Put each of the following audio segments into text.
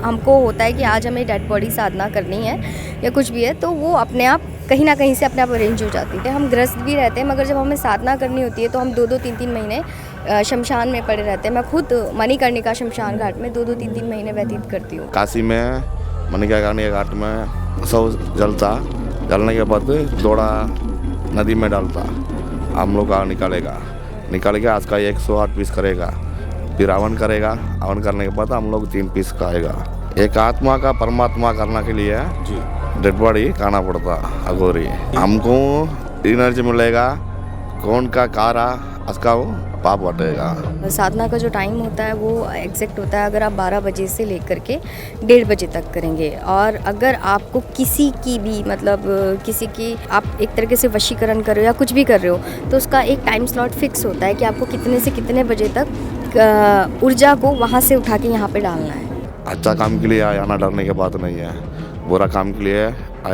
हमको होता है कि आज हमें डेड बॉडी साधना करनी है या कुछ भी है, तो वो अपने आप कहीं ना कहीं से अपने आप अरेंज हो जाती है। हम ग्रस्त भी रहते हैं, मगर जब हमें साधना करनी होती है तो हम 2-2 3-3 महीने शमशान में पड़े रहते हैं। मैं खुद मणिकर्णिका शमशान घाट में 2-2 3-3 महीने व्यतीत करती हूँ। काशी में मणिकर्णिका घाट में सब जलने के बाद दौड़ा नदी में डालता, हम लोग का निकाल के आज का 108 पीस करेगा, फिर हवन करेगा। हवन करने के बाद हम लोग 3 पीस खाएगा। एक आत्मा का परमात्मा करने के लिए डेड बॉडी खाना पड़ता अघोरी। हमको एनर्जी मिलेगा, कौन का कारा उसका पाप हटेगा। साधना का जो टाइम होता है वो एग्जैक्ट होता है, अगर आप 12 बजे से लेकर के 1:30 बजे तक करेंगे, और अगर आपको किसी की भी मतलब किसी की आप एक तरीके से वशीकरण कर रहे हो या कुछ भी कर रहे हो, तो उसका एक टाइम स्लॉट फिक्स होता है कि आपको कितने से कितने बजे तक ऊर्जा को वहाँ से उठा के यहाँ पे डालना है। अच्छा काम के लिए आना डरने की बात नहीं है, बुरा काम के लिए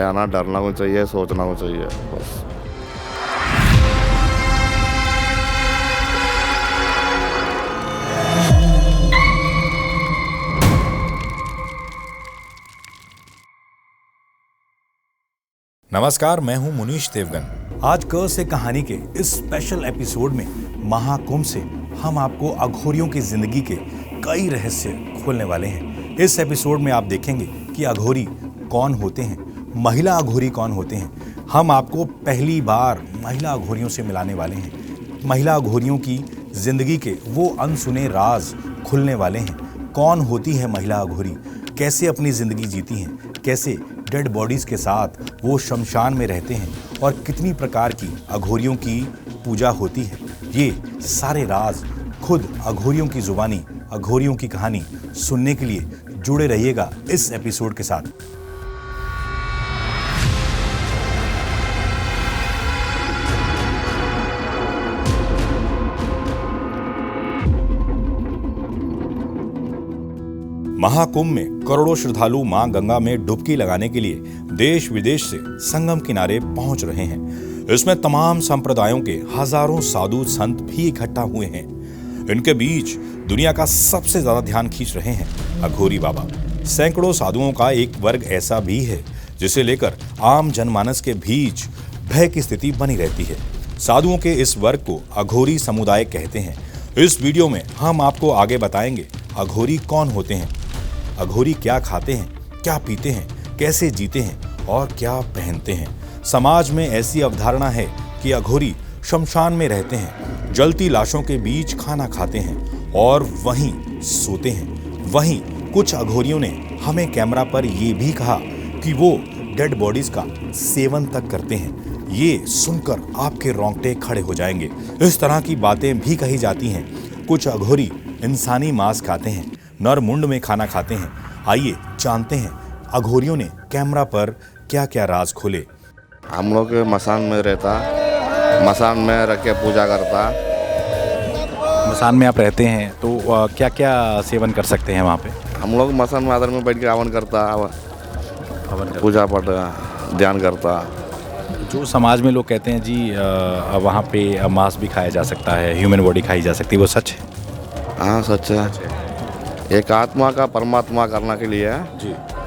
आना डरना को चाहिए, सोचना को चाहिए बस। नमस्कार, मैं हूं मुनीश देवगन। आज क से कहानी के इस स्पेशल एपिसोड में महाकुंभ से हम आपको अघोरियों की जिंदगी के कई रहस्य खोलने वाले हैं। इस एपिसोड में आप देखेंगे कि अघोरी कौन होते हैं, महिला अघोरी कौन होते हैं। हम आपको पहली बार महिला अघोरियों से मिलाने वाले हैं। महिला अघोरियों की जिंदगी के वो अनसुने राज खुलने वाले हैं। कौन होती है महिला अघोरी, कैसे अपनी जिंदगी जीती हैं, कैसे डेड बॉडीज के साथ वो शमशान में रहते हैं, और कितनी प्रकार की अघोरियों की पूजा होती है। ये सारे राज खुद अघोरियों की जुबानी, अघोरियों की कहानी सुनने के लिए जुड़े रहिएगा इस एपिसोड के साथ। महाकुंभ में करोड़ों श्रद्धालु मां गंगा में डुबकी लगाने के लिए देश विदेश से संगम किनारे पहुंच रहे हैं। इसमें तमाम संप्रदायों के हजारों साधु संत भी इकट्ठा हुए हैं। इनके बीच दुनिया का सबसे ज्यादा ध्यान खींच रहे हैं अघोरी बाबा। सैकड़ों साधुओं का एक वर्ग ऐसा भी है जिसे लेकर आम जनमानस के बीच भय की स्थिति बनी रहती है। साधुओं के इस वर्ग को अघोरी समुदाय कहते हैं। इस वीडियो में हम आपको आगे बताएंगे अघोरी कौन होते हैं, अघोरी क्या खाते हैं, क्या पीते हैं, कैसे जीते हैं और क्या पहनते हैं। समाज में ऐसी अवधारणा है कि अघोरी शमशान में रहते हैं, जलती लाशों के बीच खाना खाते हैं और वहीं सोते हैं। वहीं कुछ अघोरियों ने हमें कैमरा पर यह भी कहा कि वो डेड बॉडीज का सेवन तक करते हैं। ये सुनकर आपके रोंगटे खड़े हो जाएंगे। इस तरह की बातें भी कही जाती हैं। कुछ अघोरी इंसानी मांस खाते हैं, नर मुंड में खाना खाते हैं। आइए जानते हैं अघोरियों ने कैमरा पर क्या क्या राज खोले। हम लोग मसान में रहता, मसान में रख के पूजा करता। मसान में आप रहते हैं तो क्या क्या सेवन कर सकते हैं वहाँ पे? हम लोग मसान में आदर में बैठ के हवन करता, पूजा पाठ ध्यान करता। जो समाज में लोग कहते हैं जी वहाँ पे मांस भी खाया जा सकता है, ह्यूमन बॉडी खाई जा सकती है, वो सच है? हाँ सच है। एक आत्मा का परमात्मा करने के लिए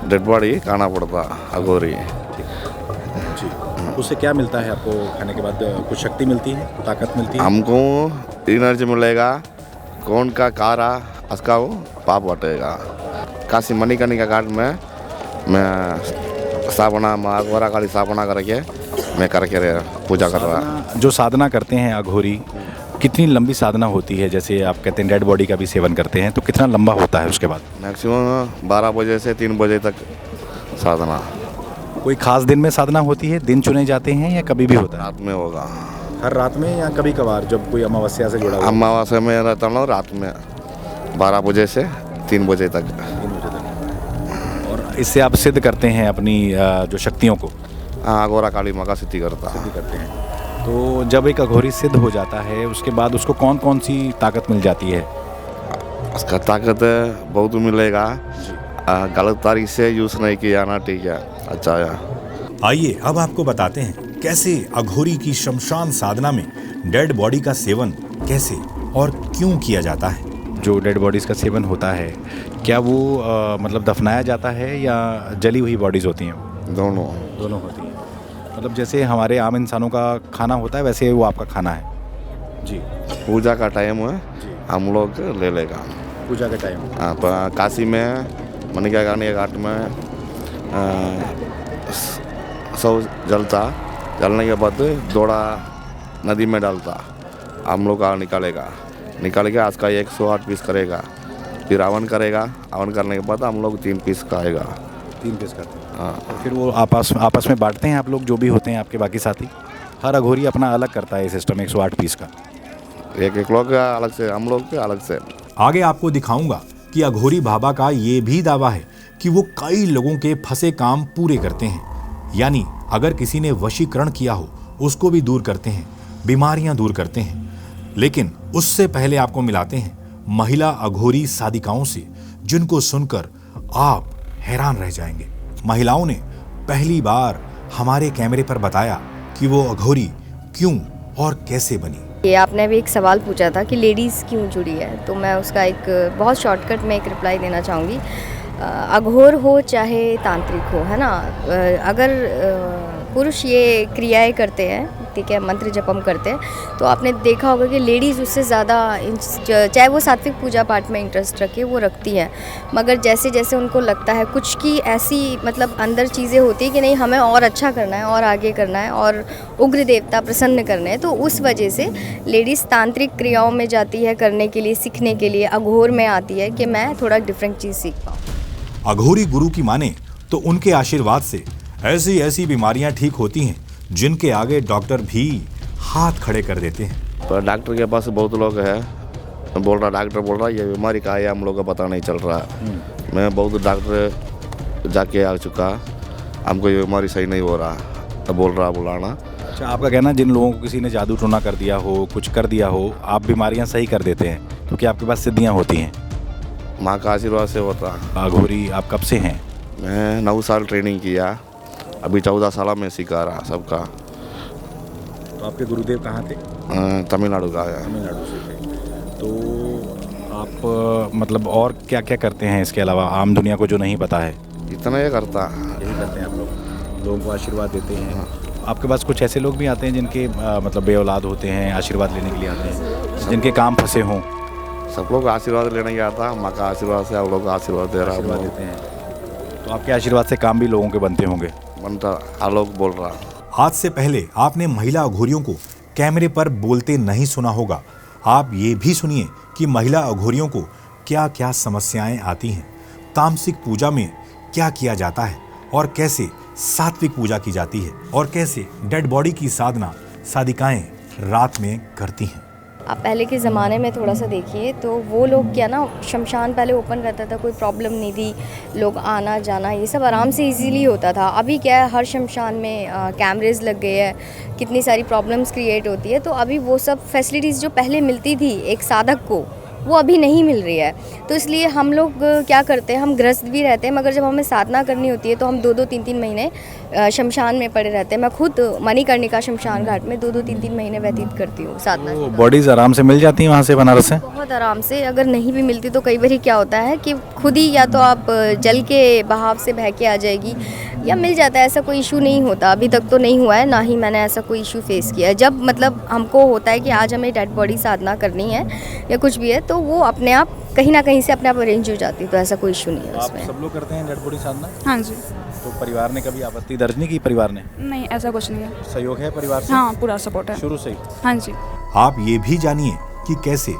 डेड बॉडी खाना पड़ता अघोरी जी। उससे क्या मिलता है आपको खाने के बाद? कुछ शक्ति मिलती है, ताकत मिलती है? हमको एनर्जी मिलेगा, कौन का कारा उसका पाप हटेगा। काशी मणिकर्णिका घाट में मैं स्थापना अघोरा काली स्थापना करके मैं करके पूजा कर रहा। जो साधना करते हैं अघोरी, कितनी लंबी साधना होती है? जैसे आप कहते हैं डेड बॉडी का भी सेवन करते हैं, तो कितना लंबा होता है उसके बाद? मैक्सिमम 12 बजे से 3 बजे तक साधना। कोई खास दिन में साधना होती है, दिन चुने जाते हैं या कभी भी होता है? रात में होगा। हर रात में या कभी कभार जब कोई अमावस्या से जुड़ा हुआ? अमावस्या में रहता हूँ रात में 12 बजे से 3 बजे तक। 3 बजे तक। और इससे आप सिद्ध करते हैं अपनी जो शक्तियों को? हाँ, अघोरा काली माँ का सिद्धि करते हैं। तो जब एक अघोरी सिद्ध हो जाता है उसके बाद उसको कौन कौन सी ताकत मिल जाती है? उसका ताकत बहुत मिलेगा। गलत तारीख से यूज़ नहीं किया ना, ठीक है, अच्छा है। आइए अब आपको बताते हैं कैसे अघोरी की शमशान साधना में डेड बॉडी का सेवन कैसे और क्यों किया जाता है। जो डेड बॉडीज़ का सेवन होता है, क्या वो मतलब दफनाया जाता है या जली हुई बॉडीज़ होती हैं? दोनों। दोनों होती हैं। मतलब जैसे हमारे आम इंसानों का खाना होता है वैसे वो आपका खाना है? जी। पूजा का टाइम है, हम लोग ले लेगा। पूजा का टाइम? हाँ, काशी में मणिका गाने घाट में सब जलता, जलने के बाद दौड़ा नदी में डालता, हम लोग का निकालेगा, निकाल के आज का 108 पीस करेगा, फिर हवन करेगा, हवन करने के बाद हम लोग 3 पीस खाएगा। 3 पीस करते हैं? हाँ। तो फिर वो आपस में बांटते हैं आप लोग जो भी होते हैं आपके बाकी साथी? हर अघोरी अपना अलग करता है ये सिस्टम 108 पीस का? एक लोग का अलग से, हम लोग के अलग से। आगे आपको दिखाऊंगा कि अघोरी बाबा का ये भी दावा है कि वो कई लोगों के फंसे काम पूरे करते हैं, यानी अगर किसी ने वशीकरण किया हो उसको भी दूर करते हैं, बीमारियां दूर करते हैं। लेकिन उससे पहले आपको मिलाते हैं महिला अघोरी साधिकाओं से, जिनको सुनकर आप हैरान रह जाएंगे। महिलाओं ने पहली बार हमारे कैमरे पर बताया कि वो अघोरी क्यों और कैसे बनी। ये आपने भी एक सवाल पूछा था कि लेडीज़ क्यों जुड़ी है, तो मैं उसका एक बहुत शॉर्टकट में एक रिप्लाई देना चाहूँगी। अघोर हो चाहे तांत्रिक हो, है ना, अगर पुरुष ये क्रियाएं करते हैं, ठीक है, मंत्र जपम करते हैं, तो आपने देखा होगा कि लेडीज़ उससे ज़्यादा, चाहे वो सात्विक पूजा पाठ में इंटरेस्ट रखे, वो रखती हैं, मगर जैसे जैसे उनको लगता है कुछ की ऐसी मतलब अंदर चीज़ें होती हैं कि नहीं हमें और अच्छा करना है और आगे करना है और उग्र देवता प्रसन्न करने हैं, तो उस वजह से लेडीज़ तांत्रिक क्रियाओं में जाती है करने के लिए, सीखने के लिए, अघोर में आती है कि मैं थोड़ा डिफरेंट चीज़ सीख पाऊँ। अघोरी गुरु की माने तो उनके आशीर्वाद से ऐसी ऐसी बीमारियां ठीक होती हैं जिनके आगे डॉक्टर भी हाथ खड़े कर देते हैं। पर डॉक्टर के पास बहुत लोग हैं, डॉक्टर बोल रहा है ये बीमारी का है, हम लोग का पता नहीं चल रहा है। मैं बहुत डॉक्टर जाके आ चुका, हमको ये बीमारी सही नहीं हो रहा, तो बोल रहा बुलाना। अच्छा, आपका कहना जिन लोगों को किसी ने जादू टोना कर दिया हो, कुछ कर दिया हो, आप बीमारियां सही कर देते हैं क्योंकि आपके पास सिद्धियां होती हैं? माँ का आशीर्वाद से होता। अघोरी आप कब से हैं? मैं 9 साल ट्रेनिंग किया, अभी 14 साल में सिखा रहा सबका। तो आपके गुरुदेव कहाँ थे? तमिलनाडु का है। तमिलनाडु से थे। तो आप मतलब और क्या क्या करते हैं इसके अलावा, आम दुनिया को जो नहीं पता है? इतना ही करता। यही करते हैं आप लोग, लोगों को आशीर्वाद देते हैं। आपके पास कुछ ऐसे लोग भी आते हैं जिनके मतलब बेऔलाद होते हैं, आशीर्वाद लेने के लिए आते हैं, जिनके काम फंसे हों? सब लोग आशीर्वाद लेने गया था, माँ का आशीर्वाद से आप लोग आशीर्वाद दे रहा आशीर्वाद देते हैं। तो आपके आशीर्वाद से काम भी लोगों के बनते होंगे? बनता। आलोक बोल रहा। आज से पहले आपने महिला अघोरियों को कैमरे पर बोलते नहीं सुना होगा। आप ये भी सुनिए कि महिला अघोरियों को क्या क्या समस्याएं आती हैं, तामसिक पूजा में क्या किया जाता है और कैसे सात्विक पूजा की जाती है और कैसे डेड बॉडी की साधना साधिकाएं रात में करती हैं। आप पहले के ज़माने में थोड़ा सा देखिए तो वो लोग क्या ना, शमशान पहले ओपन रहता था, कोई प्रॉब्लम नहीं थी, लोग आना जाना ये सब आराम से इजीली होता था। अभी क्या है, हर शमशान में कैमरेज लग गए हैं, कितनी सारी प्रॉब्लम्स क्रिएट होती है, तो अभी वो सब फैसिलिटीज़ जो पहले मिलती थी एक साधक को, वो अभी नहीं मिल रही है। तो इसलिए हम लोग क्या करते हैं, हम गृहस्थ भी रहते हैं, मगर जब हमें साधना करनी होती है तो हम 2-2, 3-3 महीने शमशान में पड़े रहते हैं। मैं खुद मणिकर्णिका शमशान घाट में 2-2, 3-3 महीने व्यतीत करती हूँ साधना। तो बॉडीज़ आराम से मिल जाती हैं वहाँ से बनारस से? बहुत आराम से। अगर नहीं भी मिलती तो कई बार क्या होता है कि खुद ही या तो आप जल के बहाव से बह के आ जाएगी या मिल जाता है, ऐसा कोई इशू नहीं होता। अभी तक तो नहीं हुआ है, ना ही मैंने ऐसा कोई इशू फेस किया है। जब मतलब हमको होता है कि आज हमें डेड बॉडी साधना करनी है या कुछ भी है, तो वो अपने आप कहीं ना कहीं से अपने आप अरेंज हो जाती है, तो ऐसा कोई इशू नहीं है उसमें। आप सब लोग करते हैं डेड बॉडी साधना? हाँ जी। तो परिवार ने कभी आपत्ति दर्ज नहीं की? परिवार ने नहीं, ऐसा कुछ नहीं है। सहयोग है परिवार से? हाँ, पूरा सपोर्ट है शुरू से ही? हाँ जी। आप ये भी जानिए कि कैसे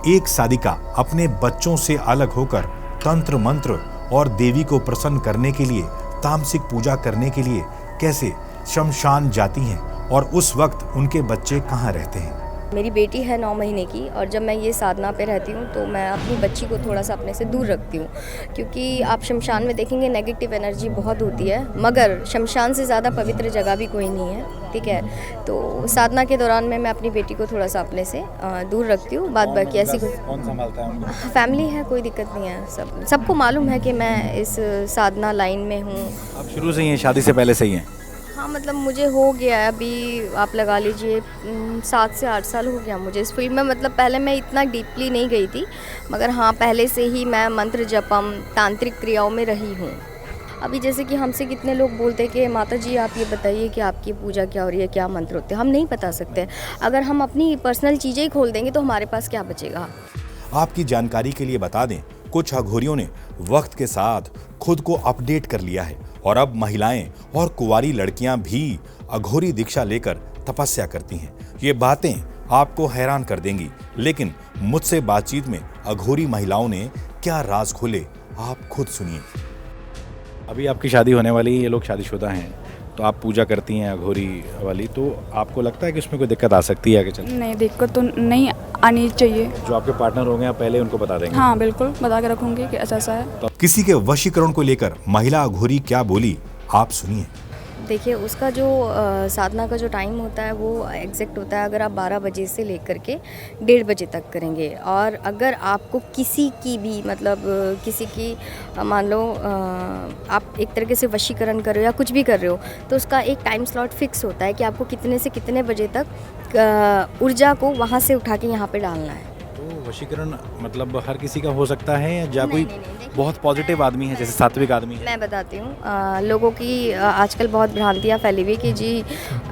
एक साधिका अपने बच्चों से अलग होकर तंत्र मंत्र और देवी को प्रसन्न करने के लिए, तामसिक पूजा करने के लिए कैसे शमशान जाती हैं और उस वक्त उनके बच्चे कहाँ रहते हैं। मेरी बेटी है 9 महीने की, और जब मैं ये साधना पे रहती हूँ तो मैं अपनी बच्ची को थोड़ा सा अपने से दूर रखती हूँ, क्योंकि आप शमशान में देखेंगे नेगेटिव एनर्जी बहुत होती है, मगर शमशान से ज़्यादा पवित्र जगह भी कोई नहीं है, ठीक है। तो साधना के दौरान में मैं अपनी बेटी को थोड़ा सा अपने से दूर रखती हूँ। बाद बाकी ऐसी कौन संभालता है उनको? फैमिली है, कोई दिक्कत नहीं है। सबको मालूम है कि मैं इस साधना लाइन में हूँ। आप शुरू से ही हैं, शादी से पहले से ही हैं? हाँ, मतलब मुझे हो गया है अभी, आप लगा लीजिए 7 से 8 साल हो गया मुझे इस फील्ड में। मतलब पहले मैं इतना डीपली नहीं गई थी, मगर हाँ, पहले से ही मैं मंत्र जपम, तांत्रिक क्रियाओं में रही हूँ। अभी जैसे कि हमसे कितने लोग बोलते हैं कि माता जी आप ये बताइए कि आपकी पूजा क्या हो रही है, क्या मंत्र होते हैं। हम नहीं बता सकते। अगर हम अपनी पर्सनल चीज़ें ही खोल देंगे तो हमारे पास क्या बचेगा। आपकी जानकारी के लिए बता दें, कुछ अघोरियों ने वक्त के साथ खुद को अपडेट कर लिया है और अब महिलाएं और कुंवारी लड़कियां भी अघोरी दीक्षा लेकर तपस्या करती हैं। ये बातें आपको हैरान कर देंगी, लेकिन मुझसे बातचीत में अघोरी महिलाओं ने क्या राज खोले, आप खुद सुनिए। अभी आपकी शादी होने वाली है, ये लोग शादीशुदा हैं, तो आप पूजा करती हैं अघोरी वाली, तो आपको लगता है कि उसमें कोई दिक्कत आ सकती है आगे चल? नहीं, दिक्कत तो नहीं आनी चाहिए। जो आपके पार्टनर होंगे आप पहले उनको बता देंगे? हाँ, बिल्कुल बता के रखूँगी कि ऐसा ऐसा है। तो किसी के वशीकरण को लेकर महिला अघोरी क्या बोली, आप सुनिए। देखिए, उसका जो साधना का जो टाइम होता है वो एग्जैक्ट होता है, अगर आप 12 बजे से लेकर के 1:30 बजे तक करेंगे। और अगर आपको किसी की भी मतलब किसी की मान लो आप एक तरीके से वशीकरण कर रहे हो या कुछ भी कर रहे हो, तो उसका एक टाइम स्लॉट फिक्स होता है कि आपको कितने से कितने बजे तक ऊर्जा को वहाँ से उठा के यहाँ पे डालना है। तो वशीकरण मतलब हर किसी का हो सकता है या कोई नहीं, देखिए, बहुत पॉजिटिव आदमी है, जैसे सात्विक आदमी है? मैं बताती हूँ, लोगों की आजकल बहुत भ्रांतियाँ फैली हुई कि जी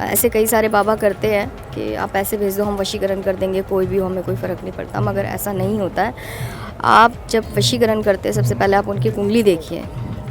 ऐसे कई सारे बाबा करते हैं कि आप ऐसे भेज दो हम वशीकरण कर देंगे, कोई भी हो, हमें कोई फ़र्क नहीं पड़ता। मगर ऐसा नहीं होता है। आप जब वशीकरण करते हैं सबसे पहले आप उनकी कुंडली देखिए,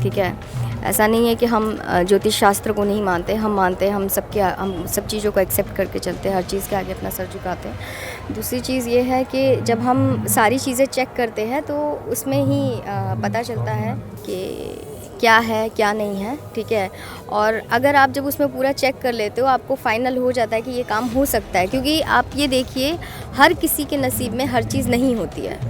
ठीक है। ऐसा नहीं है कि हम ज्योतिष शास्त्र को नहीं मानते, हम मानते हैं, हम सब चीज़ों को एक्सेप्ट करके चलते हैं, हर चीज़ के आगे अपना सर झुकाते हैं। दूसरी चीज़ ये है कि जब हम सारी चीज़ें चेक करते हैं तो उसमें ही पता चलता है कि क्या है क्या नहीं है, ठीक है। और अगर आप जब उसमें पूरा चेक कर लेते हो, आपको फाइनल हो जाता है कि ये काम हो सकता है। क्योंकि आप ये देखिए, हर किसी के नसीब में हर चीज़ नहीं होती है।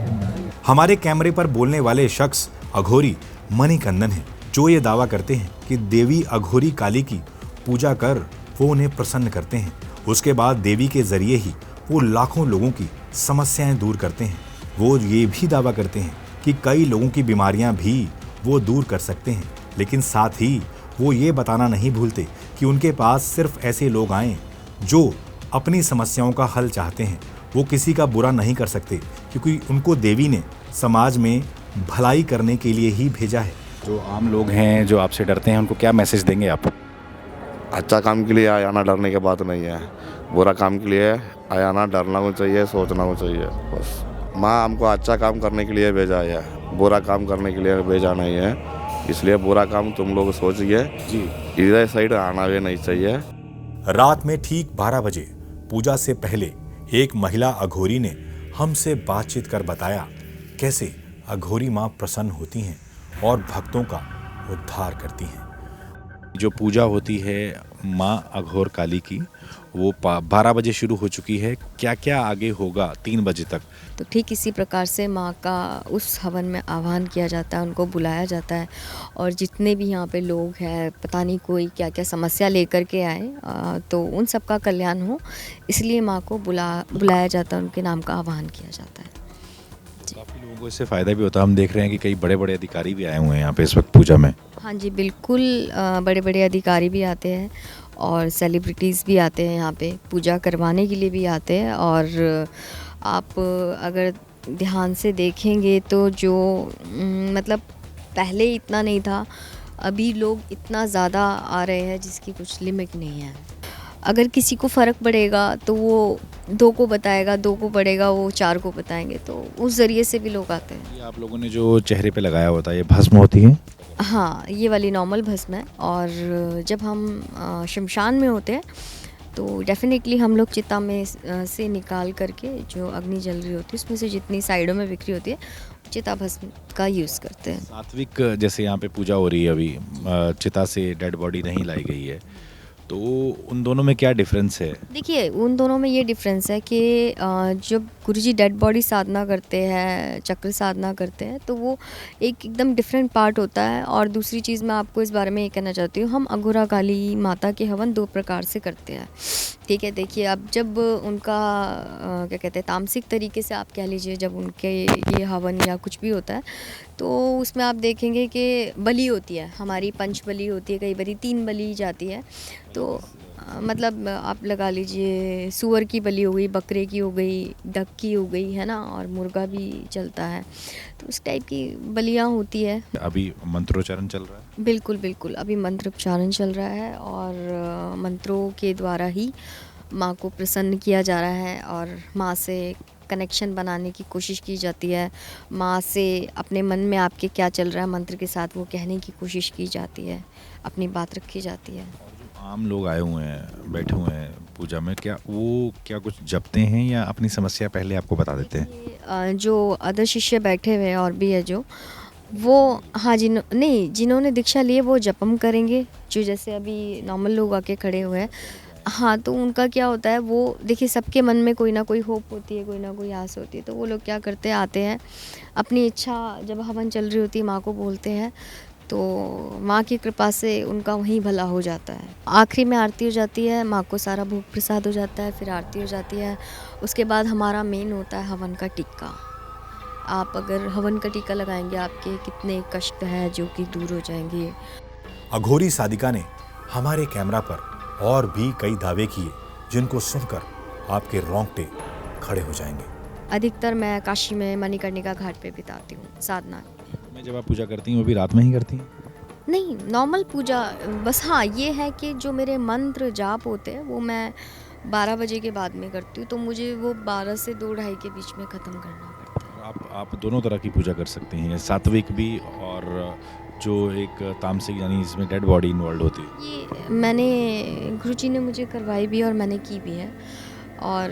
हमारे कैमरे पर बोलने वाले शख्स अघोरी मणिकंदन हैं, जो ये दावा करते हैं कि देवी अघोरी काली की पूजा कर वो उन्हें प्रसन्न करते हैं। उसके बाद देवी के जरिए ही वो लाखों लोगों की समस्याएं दूर करते हैं। वो ये भी दावा करते हैं कि कई लोगों की बीमारियां भी वो दूर कर सकते हैं, लेकिन साथ ही वो ये बताना नहीं भूलते कि उनके पास सिर्फ ऐसे लोग आएं जो अपनी समस्याओं का हल चाहते हैं। वो किसी का बुरा नहीं कर सकते, क्योंकि उनको देवी ने समाज में भलाई करने के लिए ही भेजा है। जो आम लोग हैं जो आपसे डरते हैं, उनको क्या मैसेज देंगे आप? अच्छा काम के लिए आना, डरने की बात नहीं है। बुरा काम के लिए आना, डरना को चाहिए, सोचना को चाहिए। बस माँ हमको अच्छा काम करने के लिए भेजा है, बुरा काम करने के लिए भेजा नहीं है। इसलिए बुरा काम तुम लोग सोचिए जी, इधर साइड आना भी नहीं चाहिए। रात में ठीक 12 बजे पूजा से पहले एक महिला अघोरी ने हमसे बातचीत कर बताया कैसे अघोरी माँ प्रसन्न होती हैं और भक्तों का उद्धार करती हैं। जो पूजा होती है माँ अघोर काली की, वो 12 बजे शुरू हो चुकी है। क्या क्या आगे होगा 3 बजे तक? तो ठीक इसी प्रकार से माँ का उस हवन में आह्वान किया जाता है, उनको बुलाया जाता है। और जितने भी यहाँ पे लोग हैं, पता नहीं कोई क्या क्या समस्या लेकर के आए, तो उन सब का कल्याण हो, इसलिए माँ को बुलाया जाता है, उनके नाम का आह्वान किया जाता है। काफ़ी लोगों को इससे फ़ायदा भी होता है। हम देख रहे हैं कि कई बड़े बड़े अधिकारी भी आए हुए हैं यहाँ पे इस वक्त पूजा में। हाँ जी, बिल्कुल, बड़े बड़े अधिकारी भी आते हैं और सेलिब्रिटीज़ भी आते हैं यहाँ पे पूजा करवाने के लिए भी आते हैं। और आप अगर ध्यान से देखेंगे तो जो मतलब पहले इतना नहीं था, अभी लोग इतना ज़्यादा आ रहे हैं जिसकी कुछ लिमिट नहीं है। अगर किसी को फ़र्क पड़ेगा तो वो 2 को बताएगा, 2 को पड़ेगा वो 4 को बताएंगे, तो उस ज़रिए से भी लोग आते हैं। ये आप लोगों ने जो चेहरे पे लगाया होता है, ये भस्म होती है? हाँ, ये वाली नॉर्मल भस्म है। और जब हम शमशान में होते हैं तो डेफिनेटली हम लोग चिता में से निकाल करके जो अग्नि जल रही होती है उसमें से जितनी साइडों में बिखरी होती है, चिता भस्म का यूज़ करते हैं। सात्विक जैसे यहाँ पे पूजा हो रही है अभी, चिता से डेड बॉडी नहीं लाई गई है, तो उन दोनों में क्या डिफरेंस है? देखिए, उन दोनों में ये डिफरेंस है कि जब गुरुजी डेड बॉडी साधना करते हैं, चक्र साधना करते हैं, तो वो एक एकदम डिफरेंट पार्ट होता है। और दूसरी चीज़ मैं आपको इस बारे में ये कहना चाहती हूँ, हम अघोरा काली माता के हवन 2 प्रकार से करते हैं। ठीक है, देखिए अब जब उनका क्या कहते हैं तामसिक तरीके से आप कह लीजिए, जब उनके ये हवन या कुछ भी होता है तो उसमें आप देखेंगे कि बलि होती है, हमारी पंच बलि होती है, कई बारी 3 बलि जाती है। तो मतलब आप लगा लीजिए सुअर की बलि हो गई, बकरे की हो गई, डक की हो गई, है ना, और मुर्गा भी चलता है, तो उस टाइप की बलियाँ होती है। अभी मंत्रोच्चारण चल रहा है? बिल्कुल बिल्कुल, अभी मंत्र उच्चारण चल रहा है और मंत्रों के द्वारा ही माँ को प्रसन्न किया जा रहा है और माँ से कनेक्शन बनाने की कोशिश की जाती है। माँ से अपने मन में आपके क्या चल रहा है मंत्र के साथ वो कहने की कोशिश की जाती है, अपनी बात रखी जाती है। आम लोग आए हुए हैं, बैठे हुए हैं पूजा में, क्या कुछ जपते हैं या अपनी समस्या पहले आपको बता देते हैं? ये, जो अदर शिष्य बैठे हुए हैं और भी है जो वो, हाँ, जिन्होंने दीक्षा ली है वो जपम करेंगे, जो जैसे अभी नॉर्मल लोग आके खड़े हुए हैं। हाँ, तो उनका क्या होता है, वो देखिए सबके मन में कोई ना कोई होप होती है, कोई ना कोई आस होती है, तो वो लोग क्या करते हैं, आते हैं अपनी इच्छा, जब हवन चल रही होती है माँ को बोलते हैं, तो माँ की कृपा से उनका वहीं भला हो जाता है। आखिरी में आरती हो जाती है, माँ को सारा भोग प्रसाद हो जाता है, फिर आरती हो जाती है। उसके बाद हमारा मेन होता है हवन का टीका। आप अगर हवन का टीका लगाएंगे, आपके कितने कष्ट है जो कि दूर हो जाएंगे। अघोरी साधिका ने हमारे कैमरा पर और भी कई दावे किए जिनको सुनकर आपके रोंगटे खड़े हो जाएंगे। अधिकतर मैं काशी में मणिकर्णिका घाट पे बिताती हूँ साधना। मैं जब आप पूजा करती हैं वो भी रात में ही करती हैं? नहीं, नॉर्मल पूजा बस। हाँ, ये है कि जो मेरे मंत्र जाप होते हैं वो मैं 12 बजे के बाद में करती हूँ, तो मुझे वो 12 से 2-2:30 के बीच में ख़त्म करना पड़ता है। आप दोनों तरह की पूजा कर सकती हैं, सात्विक भी और जो एक तामसिक, यानी इसमें डेड बॉडी इन्वॉल्व होती है। ये मैंने गुरुजी ने मुझे करवाई भी और मैंने की भी है। और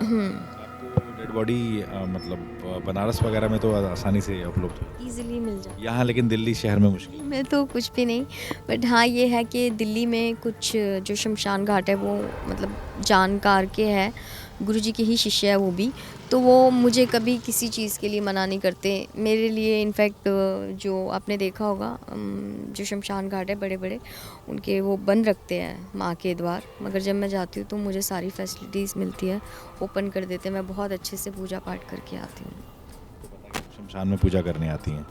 आपको डेड बॉडी मतलब बनारस वगैरह में तो आसानी से उपलब्ध है, ईजिली मिल जाए। यहाँ लेकिन दिल्ली शहर में मुश्किल। में तो कुछ भी नहीं, बट हाँ ये है कि दिल्ली में कुछ जो शमशान घाट है वो मतलब जानकार के है, गुरुजी के ही शिष्य है वो भी, तो वो मुझे कभी किसी चीज़ के लिए मना नहीं करते। मेरे लिए इनफैक्ट जो आपने देखा होगा जो शमशान घाट है बड़े बड़े, उनके वो बंद रखते हैं माँ के द्वार, मगर जब मैं जाती हूँ तो मुझे सारी फैसिलिटीज़ मिलती है, ओपन कर देते हैं। मैं बहुत अच्छे से पूजा पाठ करके आती हूँ। शमशान में पूजा करने आती हैं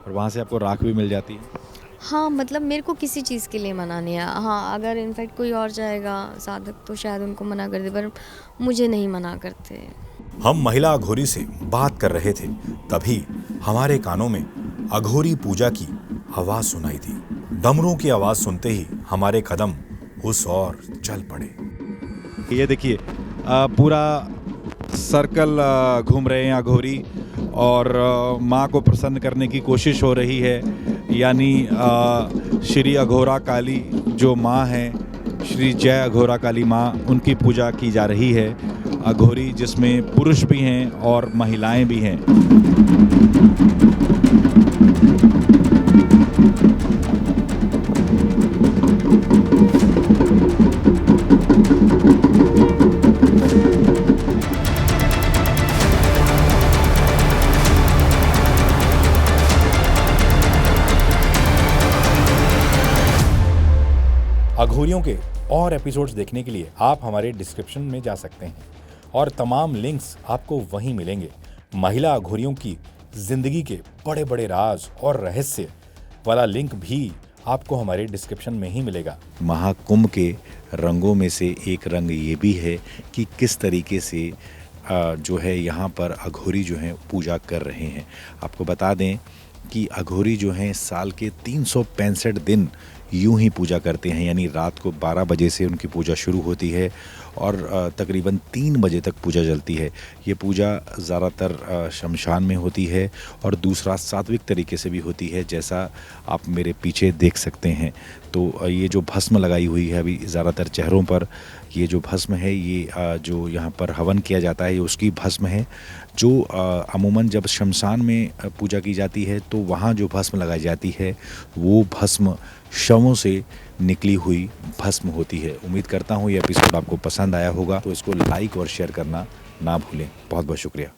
और वहाँ से आपको राख भी मिल जाती है? हाँ, मतलब मेरे को किसी चीज़ के लिए मना नहीं है। हाँ, अगर इनफैक्ट कोई और जाएगा साधक तो शायद उनको मना कर दे, पर मुझे नहीं मना करते। हम महिला अघोरी से बात कर रहे थे, तभी हमारे कानों में अघोरी पूजा की आवाज सुनाई दी। डमरू की आवाज सुनते ही हमारे कदम उस ओर चल पड़े। ये देखिए पूरा सर्कल घूम रहे हैं अघोरी और माँ को प्रसन्न करने की कोशिश हो रही है, यानी श्री अघोरा काली जो माँ हैं, श्री जय अघोरा काली माँ, उनकी पूजा की जा रही है। अघोरी जिसमें पुरुष भी हैं और महिलाएं भी हैं। अघोरियों के और एपिसोड्स देखने के लिए आप हमारे डिस्क्रिप्शन में जा सकते हैं और तमाम लिंक्स आपको वहीं मिलेंगे। महिला अघोरियों की जिंदगी के बड़े बड़े राज और रहस्य वाला लिंक भी आपको हमारे डिस्क्रिप्शन में ही मिलेगा। महाकुंभ के रंगों में से एक रंग ये भी है कि किस तरीके से जो है यहाँ पर अघोरी जो हैं पूजा कर रहे हैं। आपको बता दें कि अघोरी जो हैं साल के 365 दिन यूं ही पूजा करते हैं, यानी रात को 12 बजे से उनकी पूजा शुरू होती है और तकरीबन 3 बजे तक पूजा चलती है। ये पूजा ज़्यादातर शमशान में होती है और दूसरा सात्विक तरीके से भी होती है, जैसा आप मेरे पीछे देख सकते हैं। तो ये जो भस्म लगाई हुई है अभी ज़्यादातर चेहरों पर, ये जो भस्म है ये जो यहाँ पर हवन किया जाता है ये उसकी भस्म है, जो अमूमन जब शमशान में पूजा की जाती है तो वहाँ जो भस्म लगाई जाती है वो भस्म शवों से निकली हुई भस्म होती है। उम्मीद करता हूँ ये एपिसोड आपको पसंद आया होगा, तो इसको लाइक और शेयर करना ना भूलें। बहुत बहुत शुक्रिया।